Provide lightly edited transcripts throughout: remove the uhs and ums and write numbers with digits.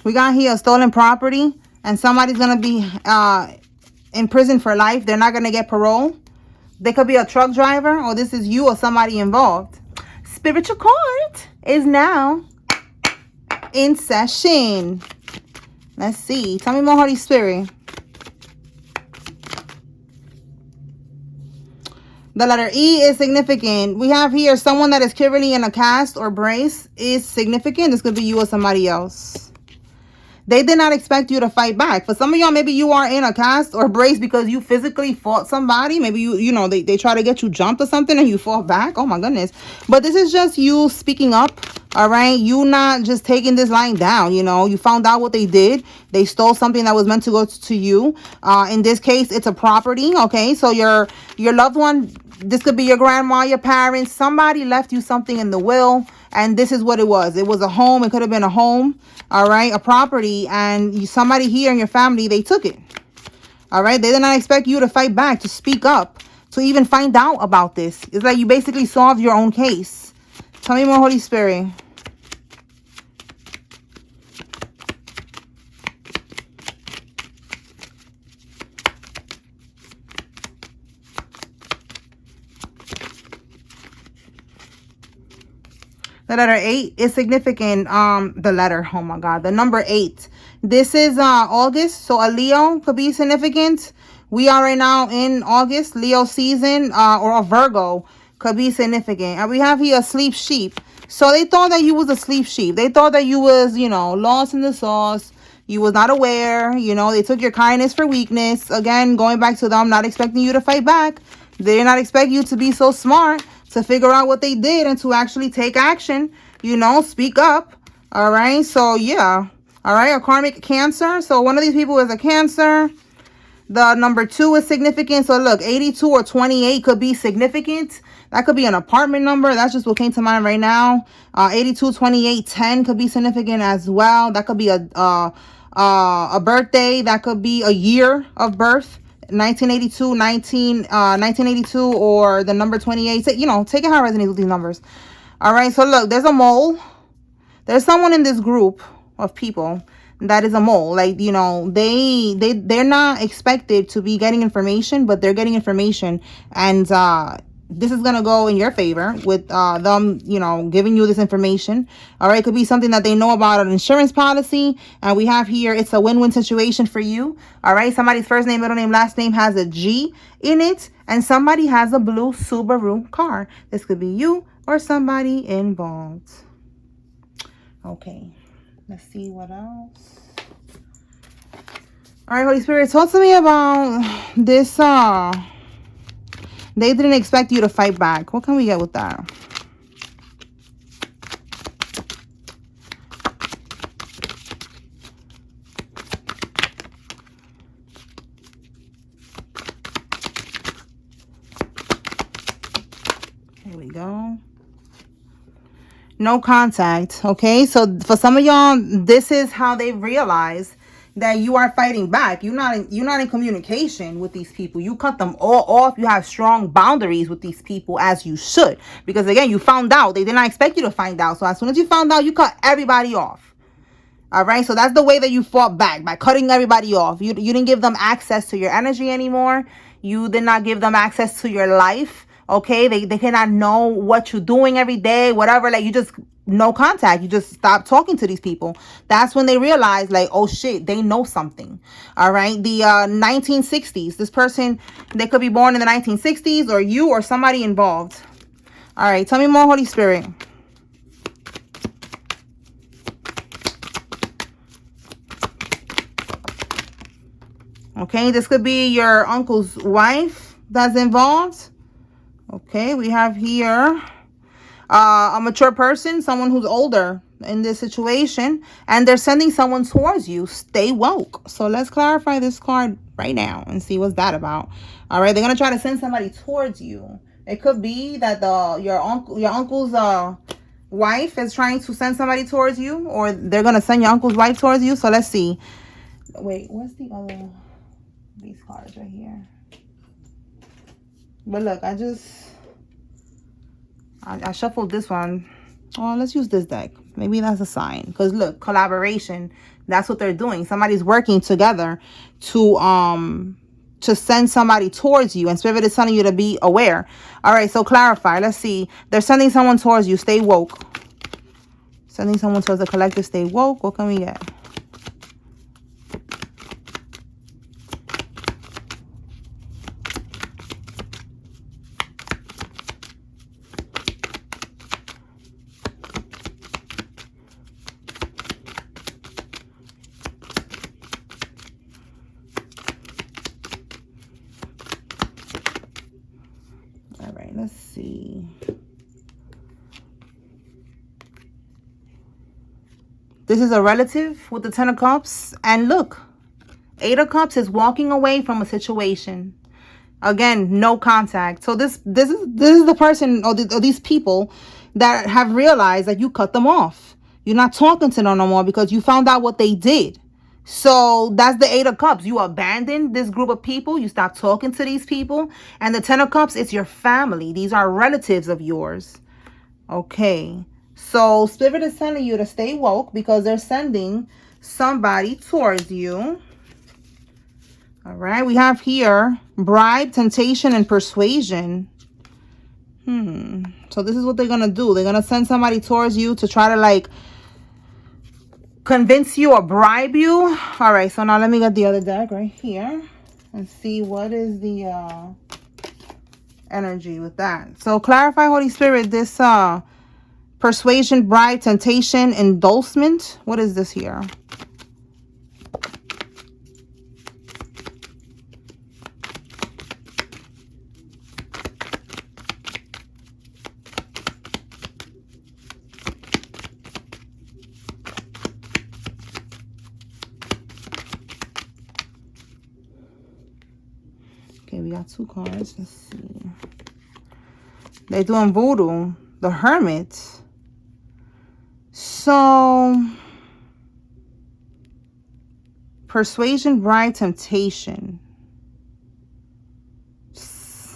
We got here a stolen property, and somebody's going to be in prison for life. They're not going to get parole. They could be a truck driver, or this is you or somebody involved. Spiritual court is now in session. Let's see. Tell me more, Holy Spirit. The letter E is significant. We have here someone that is currently in a cast or brace is significant. This could be you or somebody else. They did not expect you to fight back. For some of y'all, maybe you are in a cast or brace because you physically fought somebody. Maybe you know, they try to get you jumped or something and you fought back. Oh my goodness. But this is just you speaking up. All right. You not just taking this lying down. You know, you found out what they did. They stole something that was meant to go to you. In this case, it's a property. Okay. So your loved one, this could be your grandma, your parents, somebody left you something in the will. And this is what it was. It was a home. It could have been a home. All right. A property. And somebody here in your family, they took it. All right. They did not expect you to fight back, to speak up, to even find out about this. It's like you basically solved your own case. Tell me more, Holy Spirit. The letter 8 is significant. The letter, oh my God, the number 8. This is August, so a Leo could be significant. We are right now in August, Leo season, or a Virgo could be significant. And we have here a sleep sheep. So they thought that you was a sleep sheep. They thought that you was, you know, lost in the sauce. You was not aware. You know, they took your kindness for weakness. Again, going back to them, not expecting you to fight back. They did not expect you to be so smart to figure out what they did and to actually take action, you know, speak up. All right. So, yeah. All right. A karmic Cancer. So, one of these people is a Cancer. The number 2 is significant. So, look, 82 or 28 could be significant. That could be an apartment number. That's just what came to mind right now. 82, 28, 10 could be significant as well. That could be a birthday. That could be a year of birth. 1982, or the number 28. You know, take it how it resonates with these numbers. All right. So look, there's a mole. There's someone in this group of people that is a mole. Like, you know, they're not expected to be getting information, but they're getting information, and this is gonna go in your favor with them, you know, giving you this information. All right, it could be something that they know about an insurance policy, and we have here it's a win-win situation for you. All right, somebody's first name, middle name, last name has a G in it, and somebody has a blue Subaru car. This could be you or somebody involved. Okay, let's see what else. All right, Holy Spirit, talk to me about this. They didn't expect you to fight back. What can we get with that? Here we go. No contact. Okay, so for some of y'all, this is how they realize that you are fighting back. You're not in communication with these people. You cut them all off. You have strong boundaries with these people, as you should, because again, you found out. They did not expect you to find out. So as soon as you found out, you cut everybody off. All right, so that's the way that you fought back, by cutting everybody off. You didn't give them access to your energy anymore. You did not give them access to your life. Okay, they cannot know what you're doing every day, whatever. Like, you just, no contact. You just stop talking to these people. That's when they realize, like, oh shit, they know something. All right, the 1960s. This person, they could be born in the 1960s, or you or somebody involved. All right, tell me more, Holy Spirit. Okay, this could be your uncle's wife that's involved. Okay, we have here a mature person, someone who's older in this situation, and they're sending someone towards you. Stay woke. So let's clarify this card right now and see what's that about. All right, they're gonna try to send somebody towards you. It could be that your uncle's wife is trying to send somebody towards you, or they're gonna send your uncle's wife towards you. So let's see. Wait, what's the other? These cards right here. But look, I shuffled this one. Oh, let's use this deck. Maybe that's a sign. Because look, collaboration. That's what they're doing. Somebody's working together to send somebody towards you. And Spirit is telling you to be aware. All right, so clarify. Let's see. They're sending someone towards you. Stay woke. Sending someone towards the collective. Stay woke. What can we get? All right, let's see. This is a relative with the 10 of Cups. And look, 8 of Cups is walking away from a situation. Again, no contact. So this is the person or these people that have realized that you cut them off. You're not talking to them no more because you found out what they did. So that's the 8 of Cups. You abandoned this group of people. You stopped talking to these people. And the 10 of Cups, it's your family. These are relatives of yours. Okay. So Spirit is telling you to stay woke because they're sending somebody towards you. All right. We have here bribe, temptation, and persuasion. So this is what they're going to do. They're going to send somebody towards you to try to like convince you or bribe you. All right, so now let me get the other deck right here and see what is the energy with that. So clarify, Holy Spirit, this persuasion, bribe, temptation, endorsement. What is this here? Okay, we got 2 cards. Let's see. They're doing voodoo. The Hermit. So, persuasion, bribe, temptation.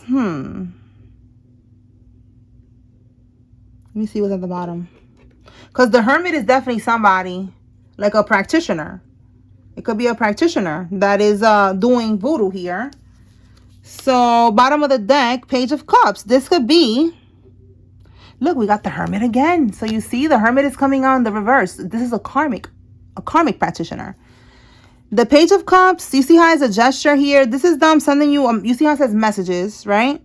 Let me see what's at the bottom. Because the Hermit is definitely somebody, like a practitioner. It could be a practitioner that is doing voodoo here. So, bottom of the deck, Page of Cups. This could be... Look, we got the Hermit again. So, you see, the Hermit is coming on the reverse. This is a karmic practitioner. The Page of Cups, you see how it's a gesture here? This is them sending you... you see how it says messages, right?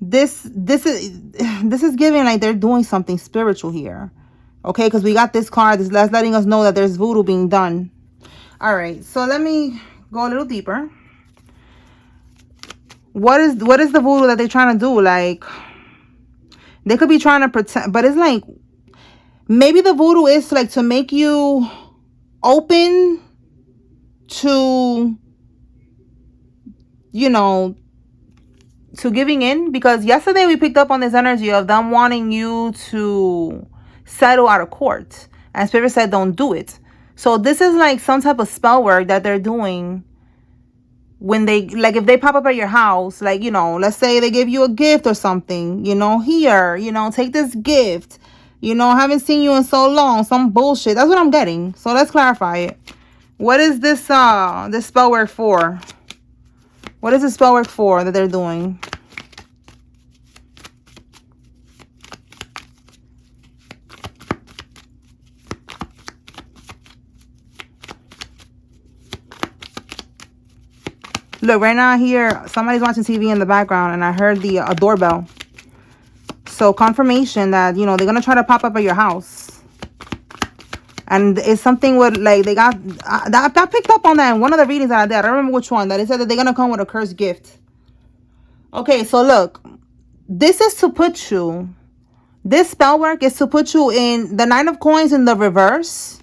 This is giving like they're doing something spiritual here. Okay, because we got this card. That's letting us know that there's voodoo being done. All right, so let me go a little deeper. What is the voodoo that they're trying to do? Like, they could be trying to pretend, but it's like maybe the voodoo is like to make you open to, you know, to giving in. Because yesterday we picked up on this energy of them wanting you to settle out of court, and Spirit said don't do it. So this is like some type of spell work that they're doing when they, like, if they pop up at your house, like, you know, let's say they give you a gift or something, you know, here, you know, take this gift, you know, haven't seen you in so long, some bullshit. That's what I'm getting. So let's clarify it. What is this spell work for? What is the spell work for that they're doing? Look, right now here, somebody's watching TV in the background, and I heard a doorbell. So confirmation that, you know, they're going to try to pop up at your house. And it's something with, like, they got... I picked up on that in one of the readings that I did. I don't remember which one. That it said that they're going to come with a cursed gift. Okay, so look. This is to put you... This spell work is to put you in... The 9 of Coins in the reverse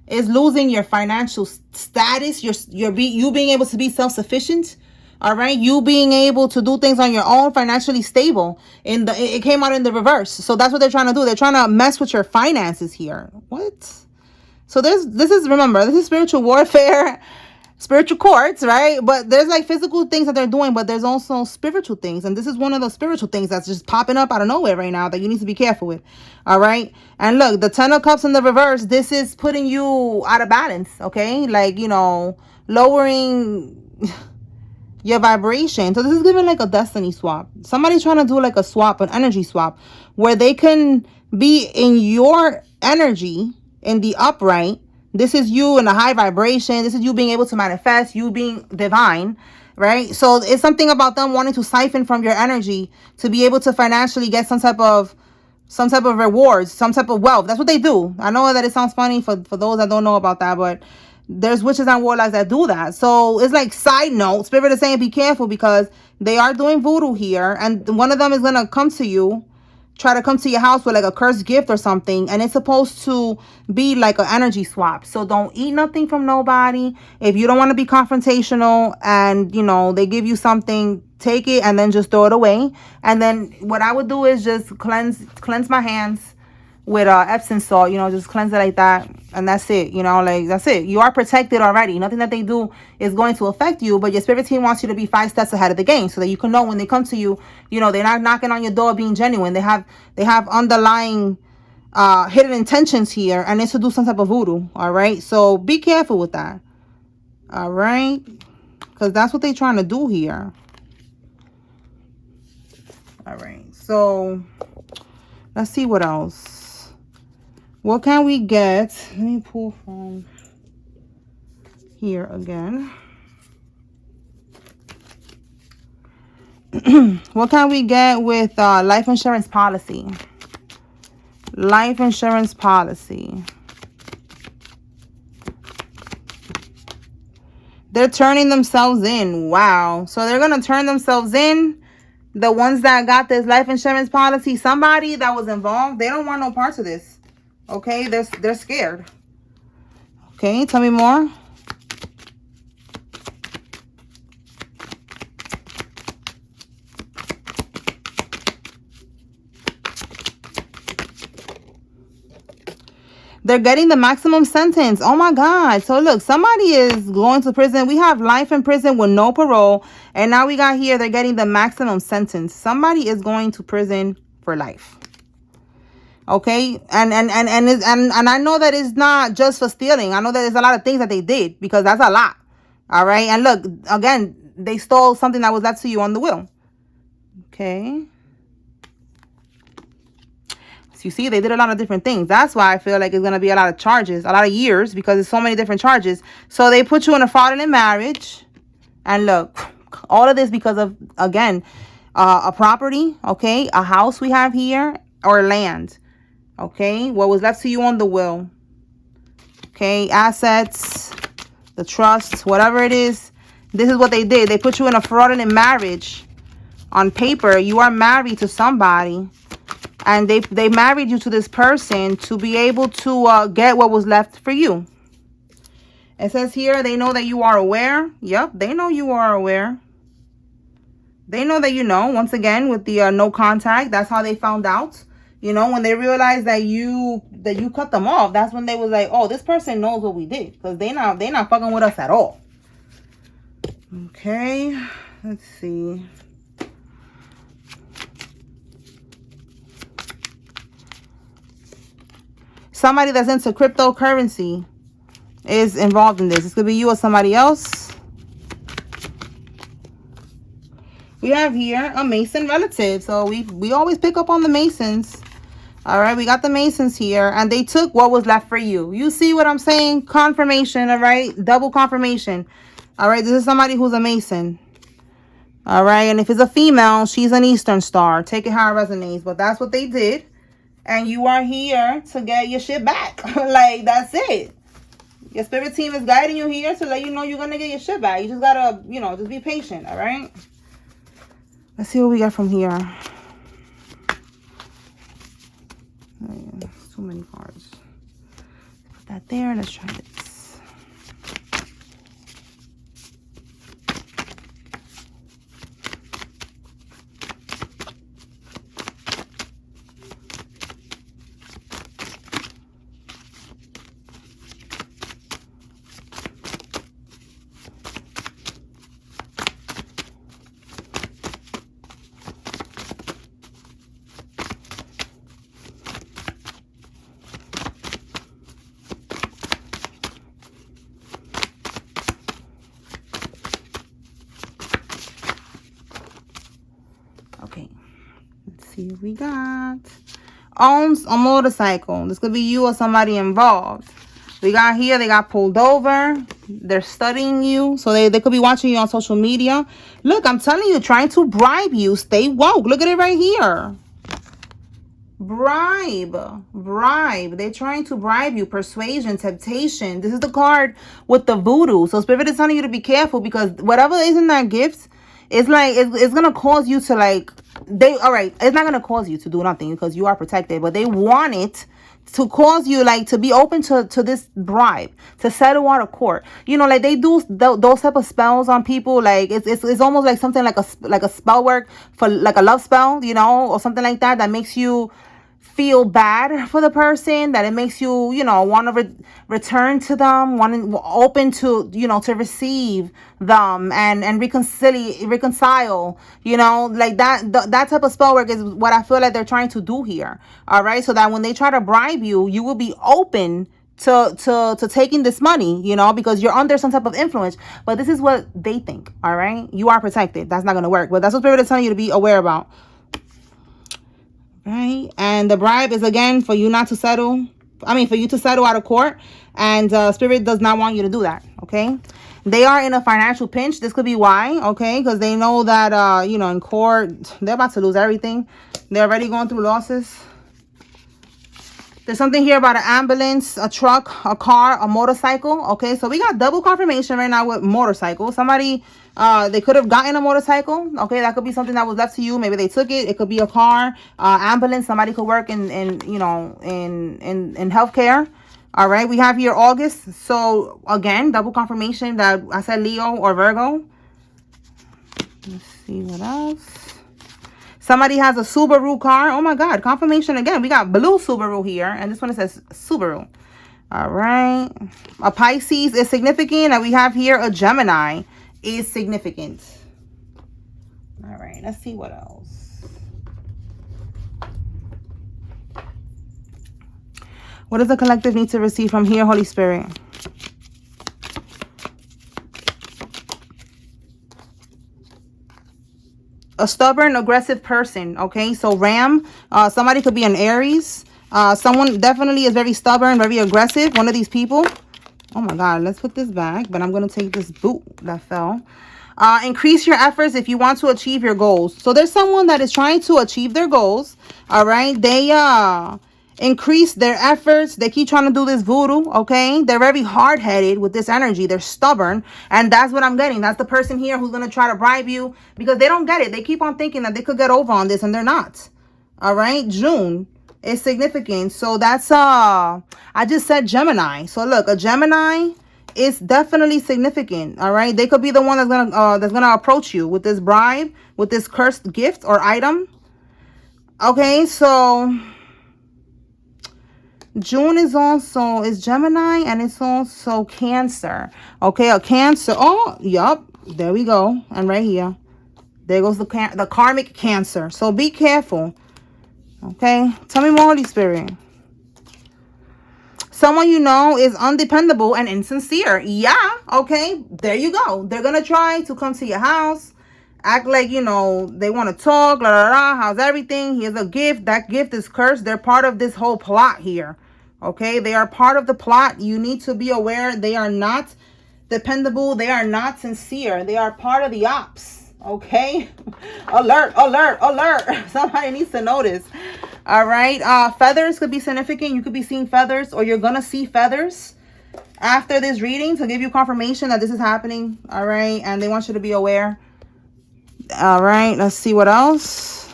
is losing your financial status. You being able to be self-sufficient. All right, you being able to do things on your own, financially stable. It came out in the reverse. So that's what they're trying to do. They're trying to mess with your finances here. What? So remember, this is spiritual warfare. spiritual courts, right? But there's like physical things that they're doing, but there's also spiritual things. And this is one of those spiritual things that's just popping up out of nowhere right now that you need to be careful with. All right. And look, the 10 of Cups in the reverse, this is putting you out of balance. Okay. Like, you know, lowering your vibration. So this is giving like a destiny swap. Somebody's trying to do like a swap, an energy swap, where they can be in your energy in the upright. This is you in a high vibration. This is you being able to manifest, you being divine, right? So it's something about them wanting to siphon from your energy to be able to financially get some type of rewards, some type of wealth. That's what they do. I know that it sounds funny for those that don't know about that, but there's witches and warlocks that do that. So it's like, side note, Spirit is saying be careful because they are doing voodoo here, and one of them is gonna come to you, try to come to your house with like a cursed gift or something, and it's supposed to be like an energy swap. So don't eat nothing from nobody. If you don't want to be confrontational and, you know, they give you something, take it and then just throw it away. And then what I would do is just cleanse my hands with Epsom salt, you know, just cleanse it like that, and that's it, you know, like that's it. You are protected already. Nothing that they do is going to affect you, but your spirit team wants you to be 5 steps ahead of the game so that you can know when they come to you, you know, they're not knocking on your door being genuine. They have underlying hidden intentions here, and it's to do some type of voodoo. All right, so be careful with that. All right, because that's what they're trying to do here. All right, so let's see what else. What can we get? Let me pull from here again. What can we get with life insurance policy? Life insurance policy. They're turning themselves in. Wow. So they're going to turn themselves in. The ones that got this life insurance policy, somebody that was involved, they don't want no parts of this. Okay, they're scared. Okay, tell me more. They're getting the maximum sentence. Oh my God. So look, somebody is going to prison. We have life in prison with no parole. And now we got here, they're getting the maximum sentence. Somebody is going to prison for life. Okay, and I know that it's not just for stealing. I know that there's a lot of things that they did, because that's a lot. All right, and look, again, they stole something that was left to you on the will. Okay, so you see, they did a lot of different things. That's why I feel like it's gonna be a lot of charges, a lot of years, because there's so many different charges. So they put you in a fraudulent marriage, and look, all of this because of, again, a property. Okay, a house we have here, or land. Okay, what was left to you on the will. Okay, assets, the trust, whatever it is. This is what they did. They put you in a fraudulent marriage. On paper, you are married to somebody, and they married you to this person to be able to get what was left for you. It says here, they know that you are aware. Yep, they know you are aware. They know that you know. Once again, with the no contact, that's how they found out. You know, when they realized that you cut them off, that's when they was like, oh, this person knows what we did, because they not fucking with us at all. Okay, let's see. Somebody that's into cryptocurrency is involved in this. This could be you or somebody else. We have here a Mason relative. So we always pick up on the Masons. All right, we got the Masons here, and they took what was left for you. You see what I'm saying? Confirmation, all right? Double confirmation. All right, this is somebody who's a Mason. All right, and if it's a female, she's an Eastern Star. Take it how it resonates, but that's what they did. And you are here to get your shit back. Like, that's it. Your spirit team is guiding you here to let you know you're going to get your shit back. You just got to, you know, just be patient, all right? Let's see what we got from here. Too many cards. Put that there. Let's try this. Okay. Let's see what we got. Owns a motorcycle. This could be you or somebody involved. We got here, they got pulled over. They're studying you. So they could be watching you on social media. Look, I'm telling you, trying to bribe you. Stay woke. Look at it right here. Bribe. They're trying to bribe you. Persuasion, temptation. This is the card with the voodoo. So Spirit is telling you to be careful, because whatever is in that gift, it's like it's gonna cause you to like it's not gonna cause you to do nothing because you are protected, but they want it to cause you like to be open to this bribe, to settle out of court. You know, like they do those type of spells on people. Like it's almost like something like a spell work for like a love spell, you know, or something like that makes you feel bad for the person, that it makes you, you know, want to return to them, open to, you know, to receive them and reconcile, you know, like that type of spell work is what I feel like they're trying to do here. All right, so that when they try to bribe you, you will be open to taking this money, you know, because you're under some type of influence. But this is what they think. All right, you are protected. That's not going to work, but that's what Spirit is telling you to be aware about. Right, and the bribe is again for you not to settle. I mean, for you to settle out of court, and Spirit does not want you to do that. Okay, they are in a financial pinch. This could be why. Okay, because they know that you know, in court they're about to lose everything. They're already going through losses. There's something here about an ambulance, a truck, a car, a motorcycle. Okay, so we got double confirmation right now with motorcycle. Somebody, they could have gotten a motorcycle. Okay, that could be something that was left to you. Maybe they took it. It could be a car, ambulance. Somebody could work in you know, in healthcare. All right, we have here August. So again, double confirmation that I said Leo or Virgo. Let's see what else. Somebody has a Subaru car. Oh my God, confirmation again. We got blue Subaru here, and this one says Subaru. All right. A Pisces is significant, and we have here a Gemini is significant. All right, let's see what else. What does the collective need to receive from here, Holy Spirit? A stubborn, aggressive person. Okay, so Ram, somebody could be an Aries. Someone definitely is very stubborn, very aggressive. One of these people. Oh my God, let's put this back. But I'm going to take this boot that fell. Increase your efforts if you want to achieve your goals. So there's someone that is trying to achieve their goals. All right, they increase their efforts. They keep trying to do this voodoo. Okay, they're very hard-headed with this energy. They're stubborn, and that's what I'm getting. That's the person here who's going to try to bribe you because they don't get it. They keep on thinking that they could get over on this, and they're not. All right, June is significant. So that's I just said Gemini. So look, a Gemini is definitely significant. All right, they could be the one that's gonna approach you with this bribe, with this cursed gift or item. Okay, so June is Gemini, and it's also Cancer. Okay, a Cancer. Oh, yup. There we go. And right here, there goes the karmic Cancer. So be careful. Okay, tell me more, Holy Spirit. Someone you know is undependable and insincere. Yeah, okay, there you go. They're gonna try to come to your house, act like, you know, they want to talk, la la la, how's everything? Here's a gift. That gift is cursed. They're part of this whole plot here. Okay, they are part of the plot. You need to be aware they are not dependable. They are not sincere. They are part of the ops. Okay, alert, alert, alert. Somebody needs to notice. All right, feathers could be significant. You could be seeing feathers, or you're gonna see feathers after this reading to give you confirmation that this is happening. All right, and they want you to be aware. All right, let's see what else.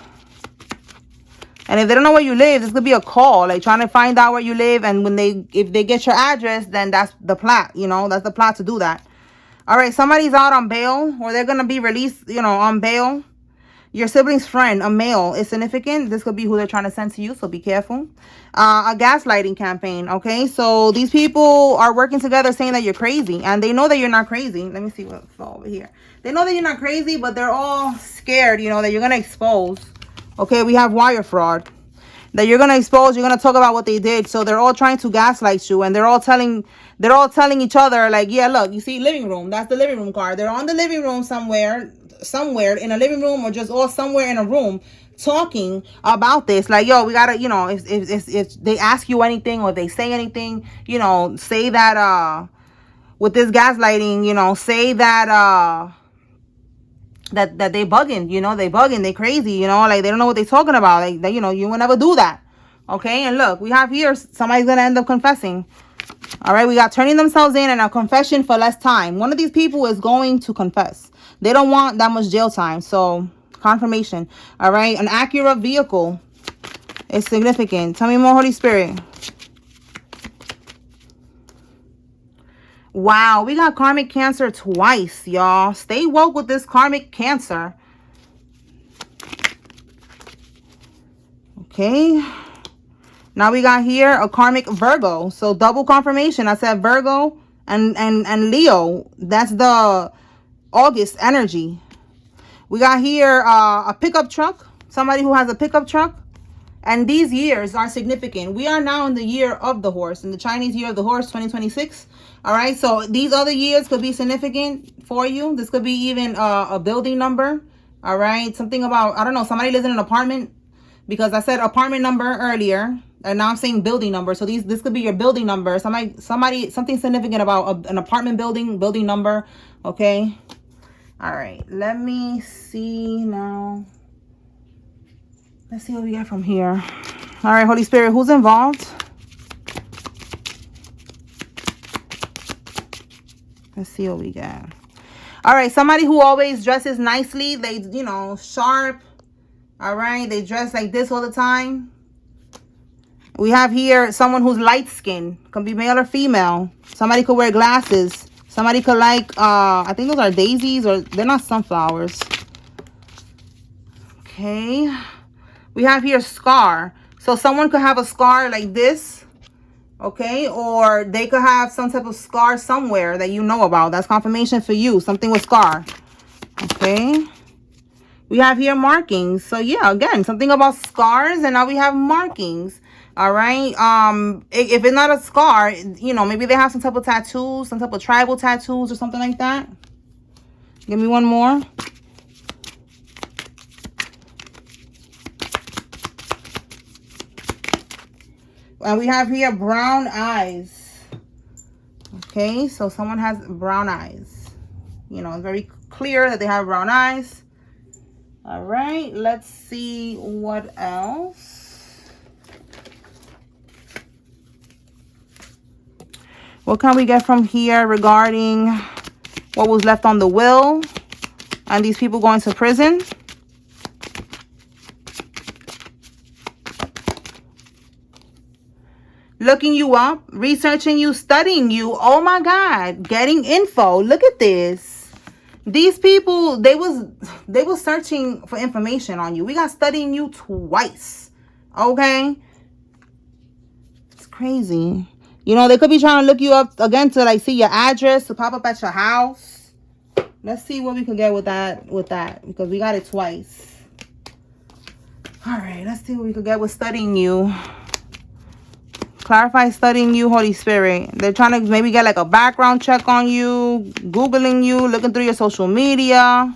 And if they don't know where you live, this could be a call, like trying to find out where you live. And if they get your address, then that's the plot, you know, that's the plot to do that. All right, somebody's out on bail, or they're going to be released, you know, on bail. Your sibling's friend, a male, is significant. This could be who they're trying to send to you, so be careful. A gaslighting campaign, okay? So these people are working together saying that you're crazy, and they know that you're not crazy. Let me see what's over here. They know that you're not crazy, but they're all scared, you know, that you're going to expose. Okay, we have wire fraud that you're going to expose. You're going to talk about what they did. So they're all trying to gaslight you, and they're all telling each other, like, yeah, look, you see living room. That's the living room card. They're on the living room somewhere somewhere in a living room or just all somewhere in a room talking about this. Like, yo, we gotta, you know, if they ask you anything or they say anything, you know, say that with this gaslighting, you know, say that that they bugging, you know, they bugging, they crazy, you know, like they don't know what they're talking about. Like, they, you know, you will never do that. Okay, and look, we have here somebody's gonna end up confessing. All right, we got turning themselves in and a confession for less time. One of these people is going to confess. They don't want that much jail time, so confirmation. All right, an accurate vehicle is significant. Tell me more, Holy Spirit. Wow, we got karmic cancer twice, y'all. Stay woke with this karmic cancer. Okay. Now we got here a karmic Virgo. So double confirmation. I said Virgo and Leo. That's the August energy. We got here a pickup truck. Somebody who has a pickup truck. And these years are significant. We are now in the year of the horse. In the Chinese year of the horse, 2026. All right. So these other years could be significant for you. This could be even a building number. All right. Something about, I don't know, somebody lives in an apartment. Because I said apartment number earlier. And now I'm saying building number. So this could be your building number. Something significant about an apartment building number. Okay. All right. Let me see now. Let's see what we get from here. All right, Holy Spirit, who's involved? Let's see what we get. All right, somebody who always dresses nicely. They, you know, sharp. All right, they dress like this all the time. We have here someone who's light skinned. Can be male or female. Somebody could wear glasses. Somebody could like, I think those are daisies, or they're not sunflowers. Okay. We have here scar. So someone could have a scar like this. Okay. Or they could have some type of scar somewhere that you know about. That's confirmation for you. Something with scar. Okay. We have here markings. So yeah, again, something about scars. And now we have markings. All right. If it's not a scar, you know, maybe they have some type of tattoos, some type of tribal tattoos or something like that. Give me one more. And we have here brown eyes. Okay, so someone has brown eyes. You know, it's very clear that they have brown eyes. All right, let's see what else. What can we get from here regarding what was left on the will and these people going to prison? Looking you up, researching you, studying you. Oh my God, getting info. Look at this. These people, they was searching for information on you. We got studying you twice. Okay? It's crazy. You know, they could be trying to look you up again to like see your address, to pop up at your house. Let's see what we can get with that, because we got it twice. All right, let's see what we could get with studying you. Clarify studying you, Holy Spirit. They're trying to maybe get like a background check on you, Googling you, looking through your social media.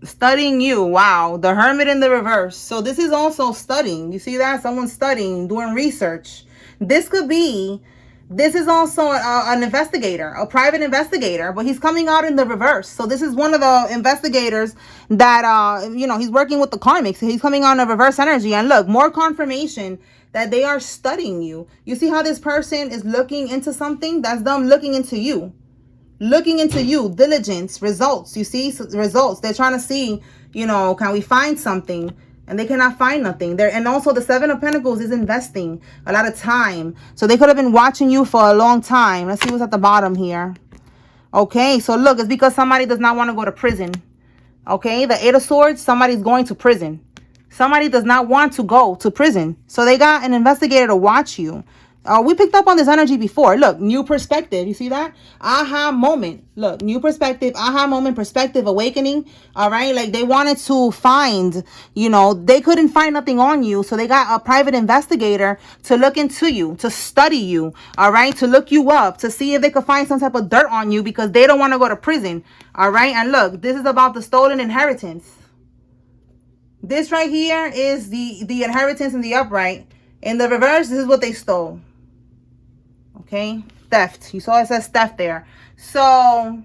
Studying you. Wow. The Hermit in the reverse. So this is also studying. You see that? Someone's studying, doing research. This is also an investigator, a private investigator, but he's coming out in the reverse. So this is one of the investigators that, you know, he's working with the karmics. He's coming on a reverse energy. And look, more confirmation that they are studying you. You see how this person is looking into something? That's them looking into you. Looking into you, diligence, results. You see, results. They're trying to see, you know, can we find something? And they cannot find nothing there. And also the Seven of Pentacles is investing a lot of time. So they could have been watching you for a long time. Let's see what's at the bottom here. Okay, so look, it's because somebody does not want to go to prison. Okay, the Eight of Swords, somebody's going to prison. Somebody does not want to go to prison. So they got an investigator to watch you. We picked up on this energy before. Look, new perspective. You see that? Aha moment. Look, new perspective, aha moment, perspective, awakening. All right. Like they wanted to find, they couldn't find nothing on you. So they got a private investigator to look into you, to study you. All right. To look you up, to see if they could find some type of dirt on you because they don't want to go to prison. All right. And look, this is about the stolen inheritance. This right here is the inheritance in the upright. In the reverse, this is what they stole. Okay, theft. You saw it says theft there. So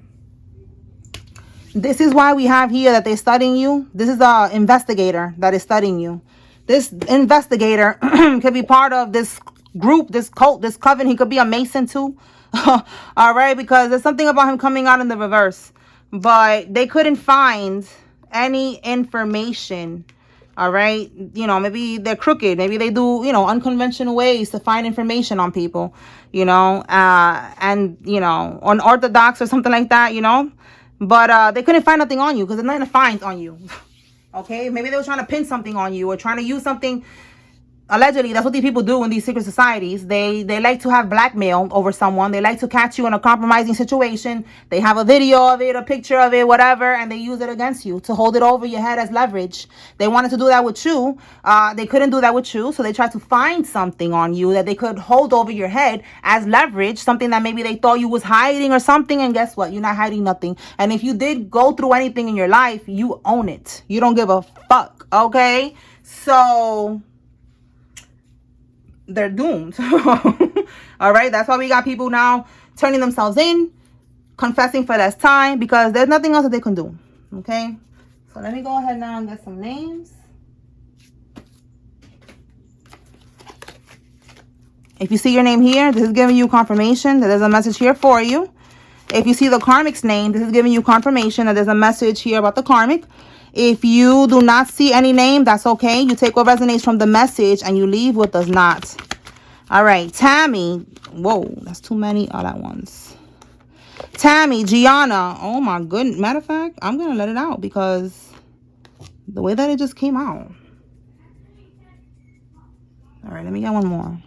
this is why we have here that they're studying you. This is the investigator that is studying you. This investigator could be part of this group, this cult, this coven. He could be a Mason too. All right, because there's something about him coming out in the reverse. But they couldn't find any information. All right. Maybe they're crooked. Maybe they do, unconventional ways to find information on people, and, unorthodox or something like that, But they couldn't find nothing on you because there's nothing to find on you. Okay. Maybe they were trying to pin something on you or trying to use something. Allegedly, that's what these people do in these secret societies. They like to have blackmail over someone. They like to catch you in a compromising situation. They have a video of it, a picture of it, whatever, and they use it against you to hold it over your head as leverage. They wanted to do that with you. They couldn't do that with you, so they tried to find something on you that they could hold over your head as leverage, something that maybe they thought you was hiding or something, and guess what? You're not hiding nothing. And if you did go through anything in your life, you own it. You don't give a fuck, okay? So they're doomed. All right, that's why we got people now turning themselves in, confessing for less time, because there's nothing else that they can do. Okay, so let me go ahead now and get some names. If you see your name here, this is giving you confirmation that there's a message here for you. If you see the karmic's name, this is giving you confirmation that there's a message here about the karmic. If you do not see any name, that's okay. You take what resonates from the message and you leave what does not. All right, Tammy. Whoa, that's too many all at once. Tammy, Gianna. Oh my goodness. Matter of fact, I'm going to let it out because the way that it just came out. All right, let me get one more.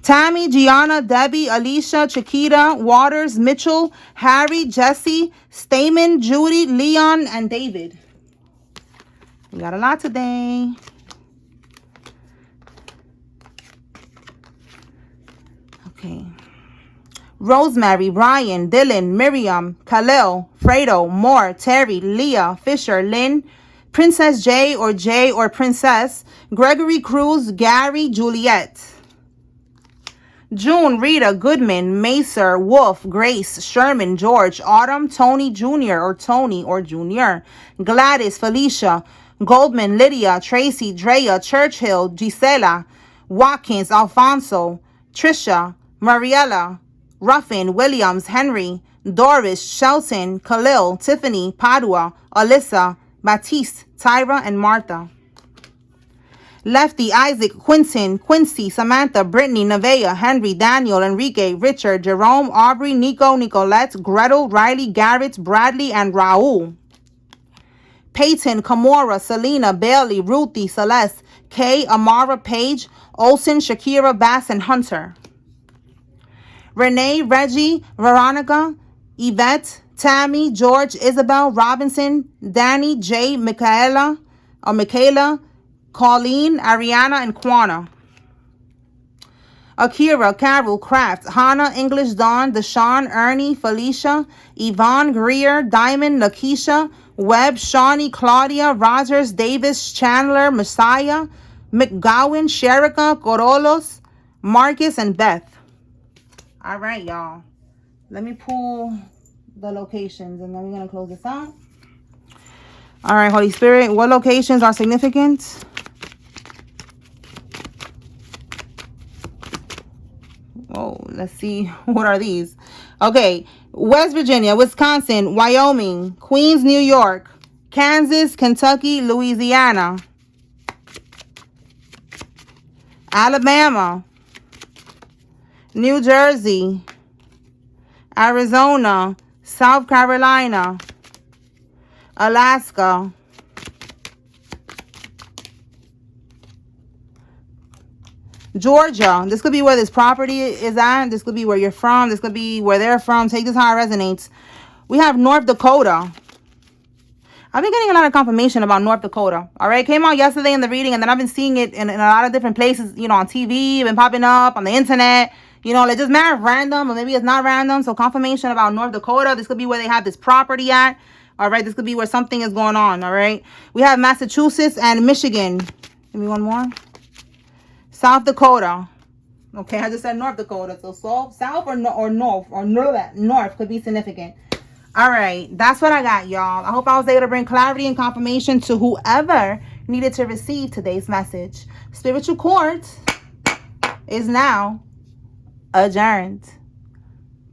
Tammy, Gianna, Debbie, Alicia, Chiquita, Waters, Mitchell, Harry, Jesse, Stamen, Judy, Leon, and David. We got a lot today. Okay. Rosemary, Ryan, Dylan, Miriam, Khalil, Fredo, Moore, Terry, Leah, Fisher, Lynn, Princess J or Princess, Gregory, Cruz, Gary, Juliet. June, Rita, Goodman, Macer, Wolf, Grace, Sherman, George, Autumn, Tony Jr. or Tony or Jr., Gladys, Felicia, Goldman, Lydia, Tracy, Drea, Churchill, Gisela, Watkins, Alfonso, Trisha, Mariella, Ruffin, Williams, Henry, Doris, Shelton, Khalil, Tiffany, Padua, Alyssa, Batiste, Tyra, and Martha. Lefty, Isaac, Quinton, Quincy, Samantha, Brittany, Nevaeh, Henry, Daniel, Enrique, Richard, Jerome, Aubrey, Nico, Nicolette, Gretel, Riley, Garrett, Bradley, and Raul. Peyton, Kamora, Selena, Bailey, Ruthie, Celeste, Kay, Amara, Paige, Olsen, Shakira, Bass, and Hunter. Renee, Reggie, Veronica, Yvette, Tammy, George, Isabel, Robinson, Danny, Jay, Michaela, Colleen, Ariana, and Quana. Akira, Carol, Kraft, Hannah, English, Dawn, Deshawn, Ernie, Felicia, Yvonne, Greer, Diamond, Lakeisha, Webb, Shawnee, Claudia, Rogers, Davis, Chandler, Messiah, McGowan, Sherika, Corolos, Marcus, and Beth. All right, y'all. Let me pull the locations and then we're going to close this out. All right, Holy Spirit, what locations are significant? Oh, let's see. What are these? Okay. West Virginia, Wisconsin, Wyoming, Queens, New York, Kansas, Kentucky, Louisiana, Alabama, New Jersey, Arizona, South Carolina, Georgia. This could be where this property is at. This could be where you're from. This could be where they're from. Take this how it resonates. We have North Dakota. I've been getting a lot of confirmation about North Dakota. All right. Came out yesterday in the reading, and then I've been seeing it in a lot of different places, you know, on TV, been popping up on the internet. You know, like just mad random, or maybe it's not random. So confirmation about North Dakota. This could be where they have this property at. All right. This could be where something is going on. All right. We have Massachusetts and Michigan. Give me one more. South Dakota. Okay, I just said North Dakota. So south or north could be significant. All right, that's what I got, y'all. I hope I was able to bring clarity and confirmation to whoever needed to receive today's message. Spiritual court is now adjourned.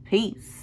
Peace.